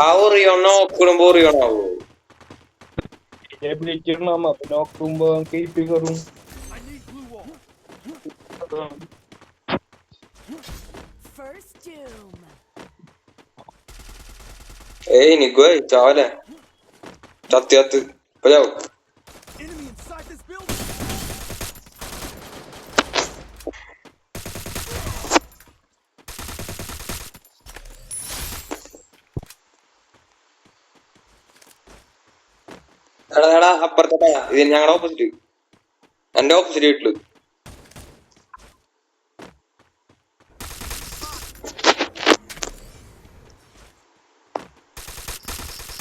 ആ ഒറിയോണോ നോക്കുമ്പോ ഒറിയോണാവോ നോക്കുമ്പോ കയറും. ഏയ് നിക്കോ ചാവലെ ചത്ത് ചത്ത് ഇപ്പൊ ചാവും. എടാ അപ്പുറത്തെ ഇത് ഞങ്ങളുടെ ഓപ്പോസിറ്റ് എന്റെ ഓപ്പോസിറ്റ് വീട്ടില്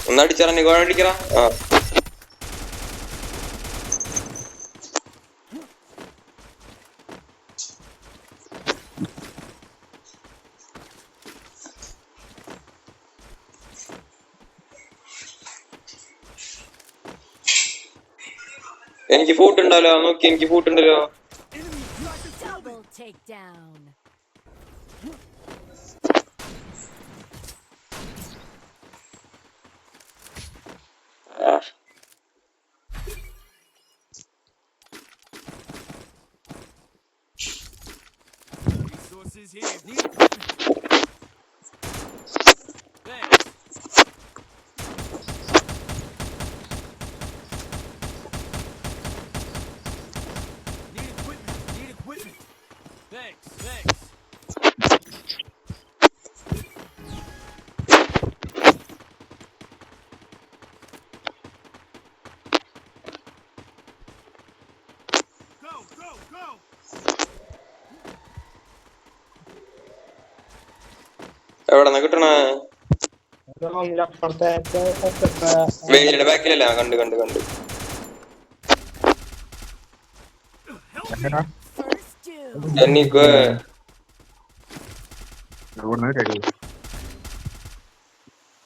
ഒന്നടിച്ചറ നിക്കോ അടിക്കറ. ആ എനിക്ക് ഫൂട്ട് ഉണ്ടല്ലോ നോക്കി എനിക്ക് ഫൂട്ട് ഉണ്ടല്ലോ. എവിടെന്നാ കിട്ടണ? വെയിലിന്റെ ബാക്കിലല്ല. കണ്ട് കണ്ട് കണ്ട് എനിക്ക്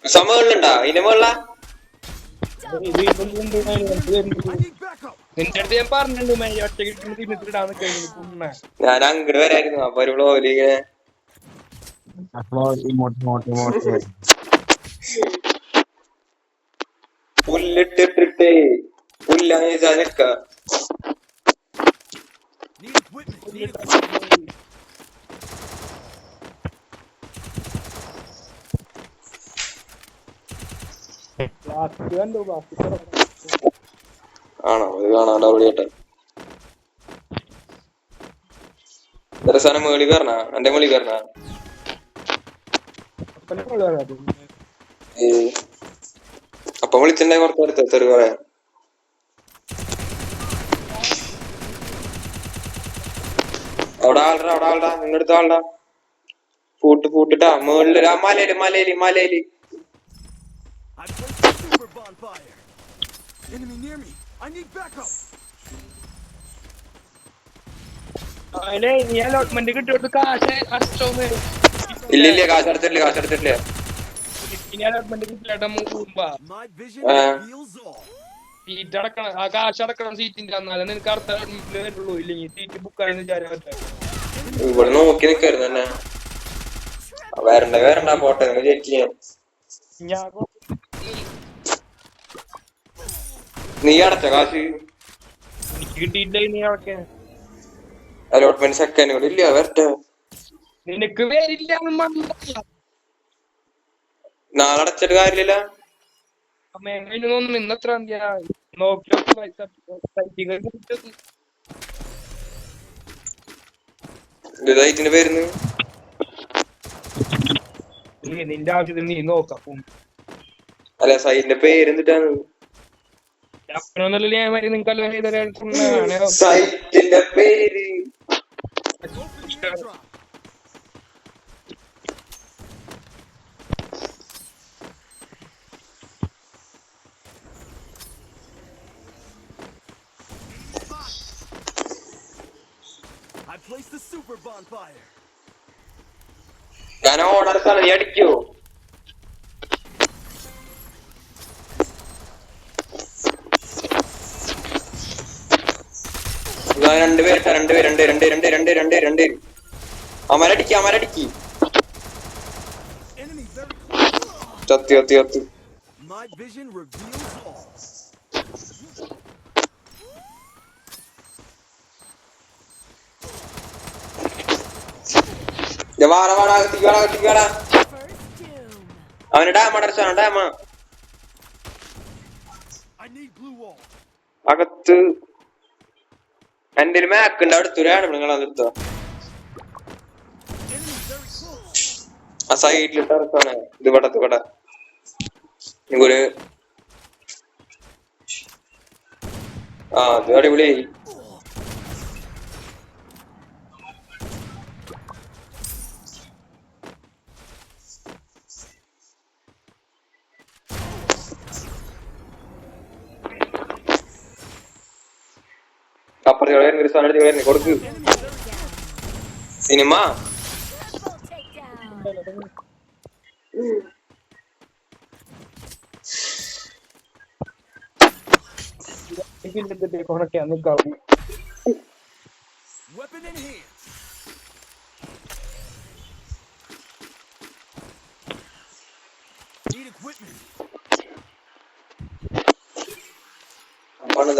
സമയങ്ങളുണ്ടാ ഇതിന്റെ മുകളില ഞാൻ അങ്ങോട്ട് വരായിരുന്നു. അപ്പൊ ഒരു ബ്ലോഗിലിങ്ങനെ പുല്ലിട്ടിട്ടേ പുല്ലക്ക ആണോ? ഇത് കാണാണ്ട് അവിടെ കേട്ടെ സാധനം മേളി കയറണ എന്റെ മേളി കയറണ. അപ്പൊ വിളിച്ചിട്ടുണ്ടായി പുറത്തെടുത്ത് തെറി പറയാൻ. അവിടെ ആൾടാ നിങ്ങടുത്ത ആൾടാ പൂട്ടിട്ടാ മേളില് മലയില് ഇല്ല കാശെടുത്തിട്ടില്ല. ഇവിടെ നോക്കി നിക്കായിരുന്നു തന്നെ. വരണ്ട പോട്ടെ നീ അടച്ച കാശ് അലോട്ട്മെന്റ് സെക്കൻഡ് കൂടി ഇല്ല. വരട്ടെ നിനക്ക് പേരില്ല നാളെ അടച്ചിട്ട് കാര്യമില്ല. ഇന്നത്ര ഇതായിട്ടിന്റെ പേരുന്ന് നിന്റെ ആവശ്യത്തിന് നീ നോക്കാം. അല്ല സൈറ്റിന്റെ പേര് എന്നിട്ടാണ് സൈറ്റിന്റെ പേര്. ഞാൻ ഓർഡർ സ്ഥലം നീ അടിക്കോ? രണ്ട് അമരടിക്ക് ചത്തി My vision reveals all. വാടാ അകത്തിക്കാടാ അവന് ഡാമ അടച്ചാണ് ഡാമ I need blue wall. അകത്ത് എന്റെ ഒരു മാക്ക് ഉണ്ട് അടുത്തൊരാണ് നിങ്ങൾ അതെടുത്തോ Enemy very close. ആ സൈഡിലിട്ട് ഇറക്കാണ് ഇത് ഒരു ആ അത് അടിപൊളിയായി അപ്പുറത്തെ ഒരു സാധനം കൊടുക്ക് cinema Weapon in hand. Need equipment. പണം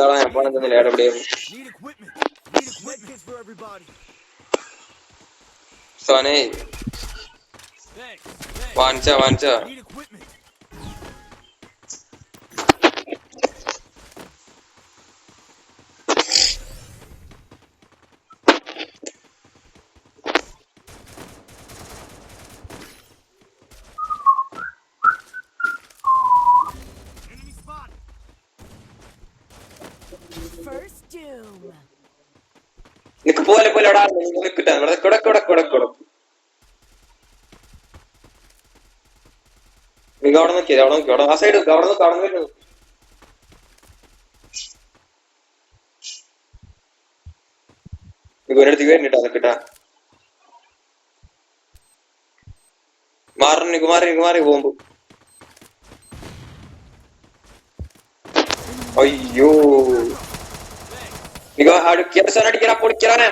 തന്നില്ല എവിടെയും Need equipment. Need equipment for everybody. Sone Thanks. വാങ്ങിച്ച Need equipment. Enemy spotted. First doom. നിക്ക് പോലെ നിൽക്കിട്ടാ നിങ്ങൾ അവിടെ നോക്കിയത് അവിടെ ആ സൈഡ് അവിടെ വരുന്നു ഇവരടുത്തേക്ക് വരുന്നിട്ടാ നിൽക്കിട്ടാ മാറി പോകുമ്പോ അയ്യോ നിക അടിക്കാ പൊളിക്കാനെ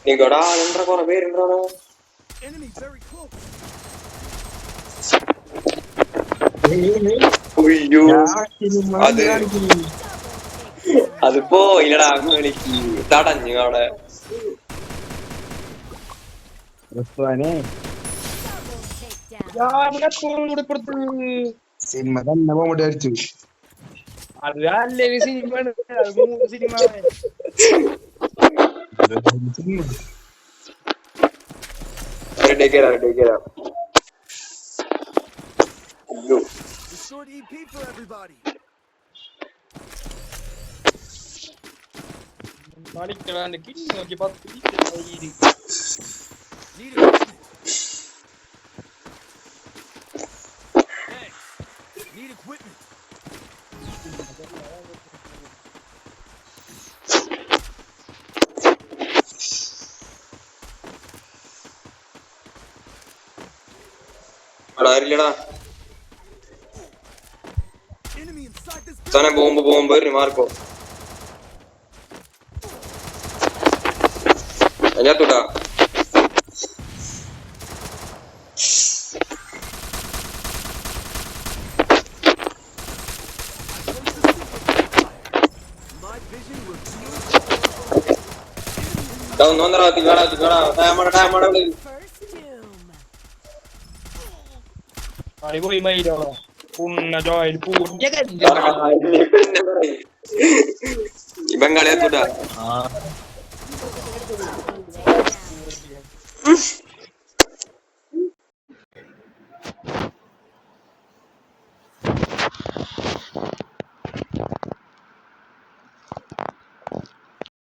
നികടാ എന്താ കൊറേ പേരുണ്ടോ Enemy very close. അയ്യോ അതിപ്പോ ഇല്ലടാ എനിക്ക് തടഞ്ഞു അവിടെ സിനിമ തന്നെ പോകണ്ടി അടിച്ചു അത് അല്ലേ cinema cinema Restored EP for everybody. കളിക്കളാണ്ട് കിട്ടി നോക്കി 10 Need equipment. Thanks. Need equipment. ആരില്ലടാ Enemy inside this തന്നെ പോകുമ്പോ Marco അതിനകത്തോട്ടാ My vision reveals First doom. അടിപൊളി മയിലാണോ പുണ്ണ ജോയിൽ പൂർണ്ണ ഇവൻ കളിയാത്തോട്ടാ Take down.